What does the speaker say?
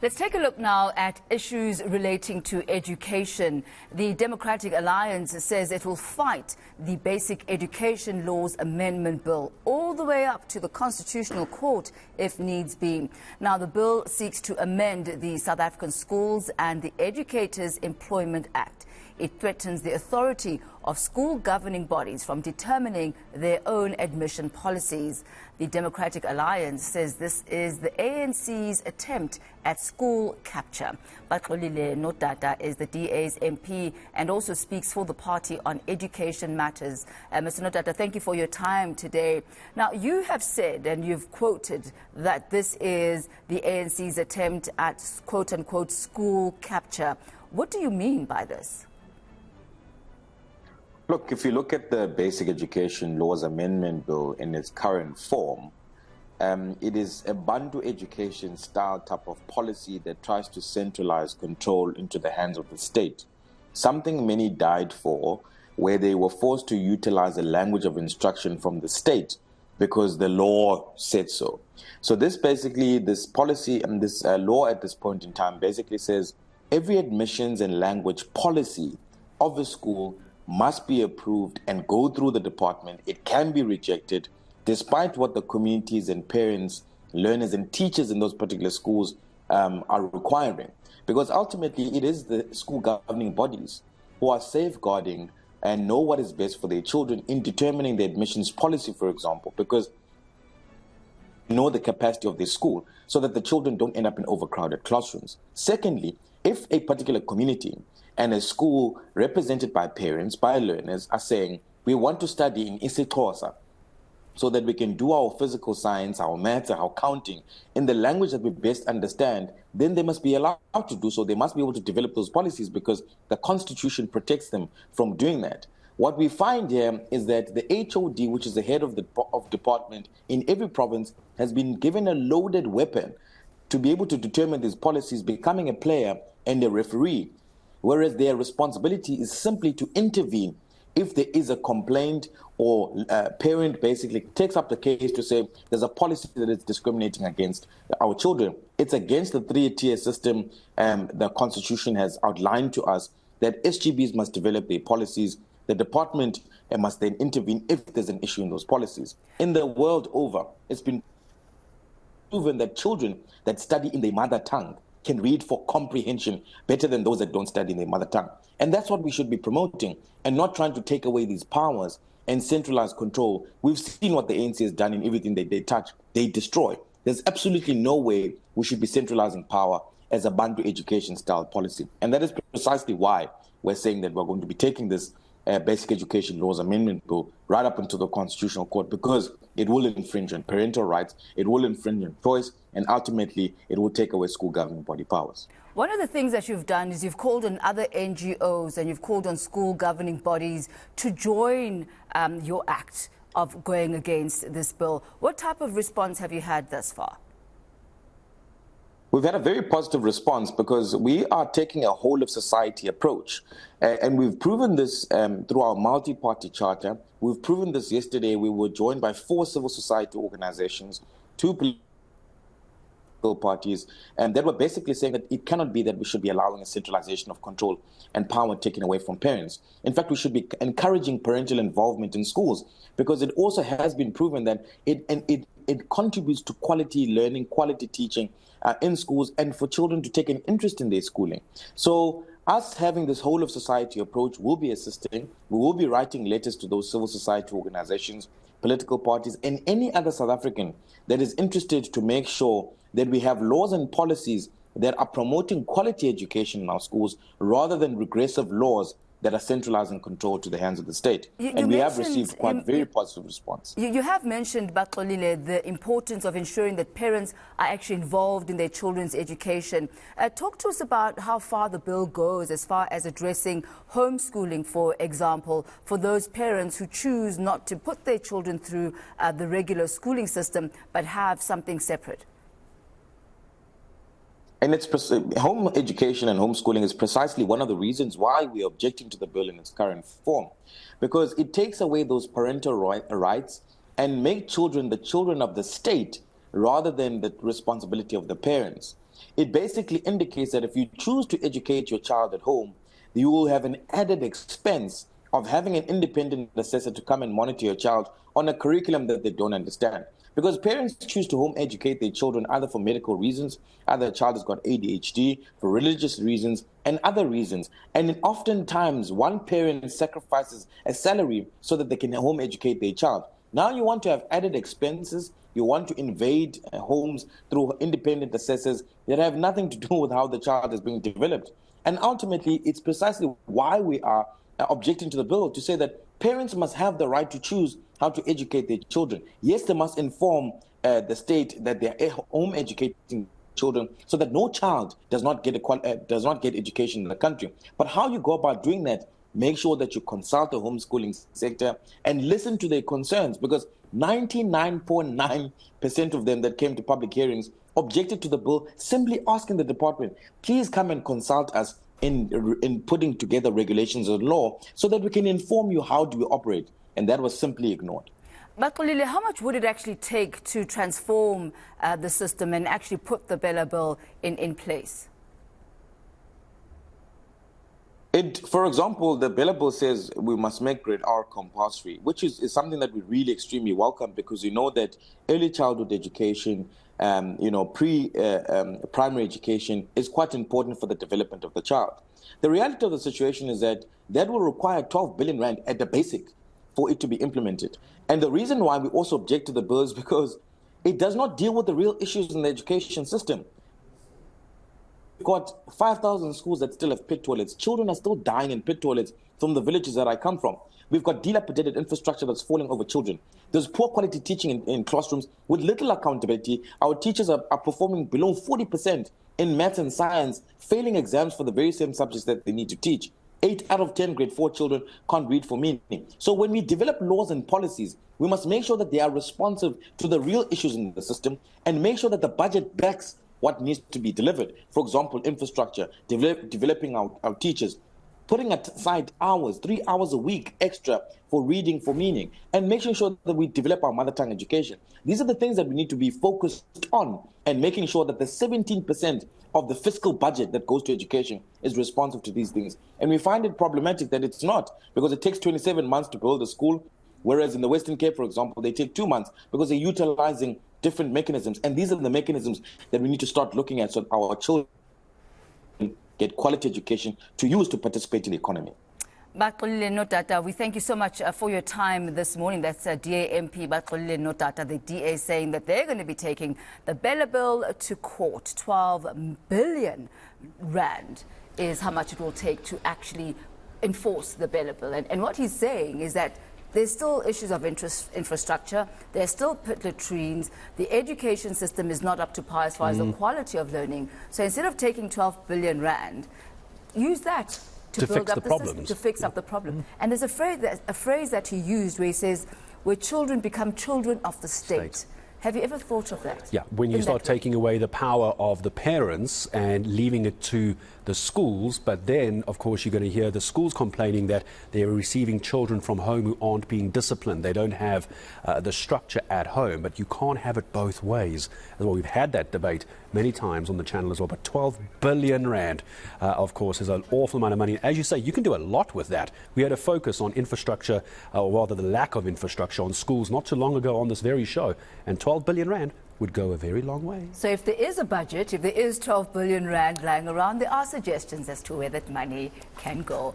Let's take a look now at issues relating to education. The Democratic Alliance says it will fight the Basic Education Laws Amendment Bill all the way up to the Constitutional Court if needs be. Now, the bill seeks to amend the South African Schools and the Educators Employment Act. It threatens the authority of school governing bodies from determining their own admission policies. The Democratic Alliance says this is the ANC's attempt at school capture. Baxolile Nodada is the DA's MP and also speaks for the party on education matters. Mr. Nodada, thank you for your time today. Now, you have said and you've quoted that this is the ANC's attempt at quote-unquote school capture. What do you mean by this? Look, if you look at the Basic Education Laws Amendment Bill in its current form, it is a Bantu education style type of policy that tries to centralize control into the hands of the state. Something many died for, where they were forced to utilize a language of instruction from the state because the law said so. So this policy and this law at this point in time basically says every admissions and language policy of a school must be approved and go through the department. It can be rejected despite what the communities and parents, learners and teachers in those particular schools are requiring. Because ultimately it is the school governing bodies who are safeguarding and know what is best for their children in determining the admissions policy, for example, because know the capacity of their school so that the children don't end up in overcrowded classrooms. Secondly, if a particular community and a school represented by parents, by learners, are saying, we want to study in isiXhosa so that we can do our physical science, our maths, our counting in the language that we best understand, then they must be allowed to do so. They must be able to develop those policies because the Constitution protects them from doing that. What we find here is that the HOD, which is the head of the department in every province, has been given a loaded weapon to be able to determine these policies, becoming a player and a referee, whereas their responsibility is simply to intervene if there is a complaint or a parent basically takes up the case to say there's a policy that is discriminating against our children. It's against the three-tier system the Constitution has outlined to us that SGBs must develop their policies. The department must then intervene if there's an issue in those policies. In the world over, it's been proven that children that study in their mother tongue can read for comprehension better than those that don't study in their mother tongue. And that's what we should be promoting and not trying to take away these powers and centralize control. We've seen what the ANC has done in everything that they touch, they destroy. There's absolutely no way we should be centralizing power as a Bantu education style policy. And that is precisely why we're saying that we're going to be taking this Basic Education Laws Amendment Bill right up into the Constitutional Court, because it will infringe on parental rights, it will infringe on choice, and ultimately it will take away school governing body powers. One of the things that you've done is you've called on other NGOs and you've called on school governing bodies to join your act of going against this bill. What type of response have you had thus far? We've had a very positive response because we are taking a whole of society approach. And we've proven this through our multi-party charter. We've proven this yesterday. We were joined by 4 civil society organizations, 2 political parties, and that were basically saying that it cannot be that we should be allowing a centralization of control and power taken away from parents. In fact, we should be encouraging parental involvement in schools, because it also has been proven that it contributes to quality learning, quality teaching in schools, and for children to take an interest in their schooling. So us having this whole of society approach will be assisting. We will be writing letters to those civil society organizations, political parties, and any other South African that is interested to make sure that we have laws and policies that are promoting quality education in our schools rather than regressive laws that are centralizing control to the hands of the state. And we have received quite very positive response. You have mentioned, Baxolile, the importance of ensuring that parents are actually involved in their children's education. Talk to us about how far the bill goes as far as addressing homeschooling, for example, for those parents who choose not to put their children through the regular schooling system but have something separate. And home education and homeschooling is precisely one of the reasons why we are objecting to the bill in its current form, because it takes away those parental rights and make children the children of the state rather than the responsibility of the parents. It basically indicates that if you choose to educate your child at home, you will have an added expense of having an independent assessor to come and monitor your child on a curriculum that they don't understand. Because parents choose to home educate their children either for medical reasons, either a child has got ADHD, for religious reasons, and other reasons. And oftentimes, one parent sacrifices a salary so that they can home educate their child. Now you want to have added expenses. You want to invade homes through independent assessors that have nothing to do with how the child is being developed. And ultimately, it's precisely why we are objecting to the bill, to say that parents must have the right to choose how to educate their children. Yes, they must inform the state that they are home educating children so that no child does not get education in the country. But how you go about doing that, make sure that you consult the homeschooling sector and listen to their concerns, because 99.9% of them that came to public hearings objected to the bill, simply asking the department, please come and consult us in putting together regulations and law so that we can inform you how do we operate. And that was simply ignored. Baxolile, how much would it actually take to transform the system and actually put the Bella Bill in place? For example, the Bella Bill says we must make grade R compulsory, which is something that we really extremely welcome, because you know that early childhood education, primary education is quite important for the development of the child. The reality of the situation is that will require 12 billion rand at the basic for it to be implemented. And the reason why we also object to the bill is because it does not deal with the real issues in the education system. We've got 5,000 schools that still have pit toilets. Children are still dying in pit toilets from the villages that I come from. We've got dilapidated infrastructure that's falling over children. There's poor quality teaching in classrooms with little accountability. Our teachers are performing below 40% in maths and science, failing exams for the very same subjects that they need to teach. 8 out of 10 grade 4 children can't read for meaning. So when we develop laws and policies, we must make sure that they are responsive to the real issues in the system and make sure that the budget backs what needs to be delivered. For example, infrastructure, developing our teachers, putting aside hours, 3 hours a week extra for reading for meaning, and making sure that we develop our mother tongue education. These are the things that we need to be focused on, and making sure that the 17% of the fiscal budget that goes to education is responsive to these things. And we find it problematic that it's not, because it takes 27 months to build a school, whereas in the Western Cape, for example, they take 2 months because they're utilizing different mechanisms. And these are the mechanisms that we need to start looking at so that our children get quality education to use to participate in the economy. Baxolile Nodada, we thank you so much for your time this morning. That's DA MP Baxolile Nodada, the DA, saying that they're going to be taking the Bella Bill to court. 12 billion rand is how much it will take to actually enforce the Bella Bill. And what he's saying is that there's still issues of infrastructure. There's still pit latrines. The education system is not up to par as far as the quality of learning. So instead of taking 12 billion rand, use that to build fix up the problems. system, to fix up the problem. And there's a phrase that he used where he says, where children become children of the state. Have you ever thought of that? Yeah, when you start taking away the power of the parents and leaving it to the schools, but then, of course, you're going to hear the schools complaining that they're receiving children from home who aren't being disciplined. They don't have the structure at home, but you can't have it both ways. As well, we've had that debate many times on the channel as well, but 12 billion rand, of course, is an awful amount of money. As you say, you can do a lot with that. We had a focus on infrastructure, or rather the lack of infrastructure on schools not too long ago on this very show, and 12 billion rand would go a very long way. So if there is a budget, if there is 12 billion rand lying around, there are suggestions as to where that money can go.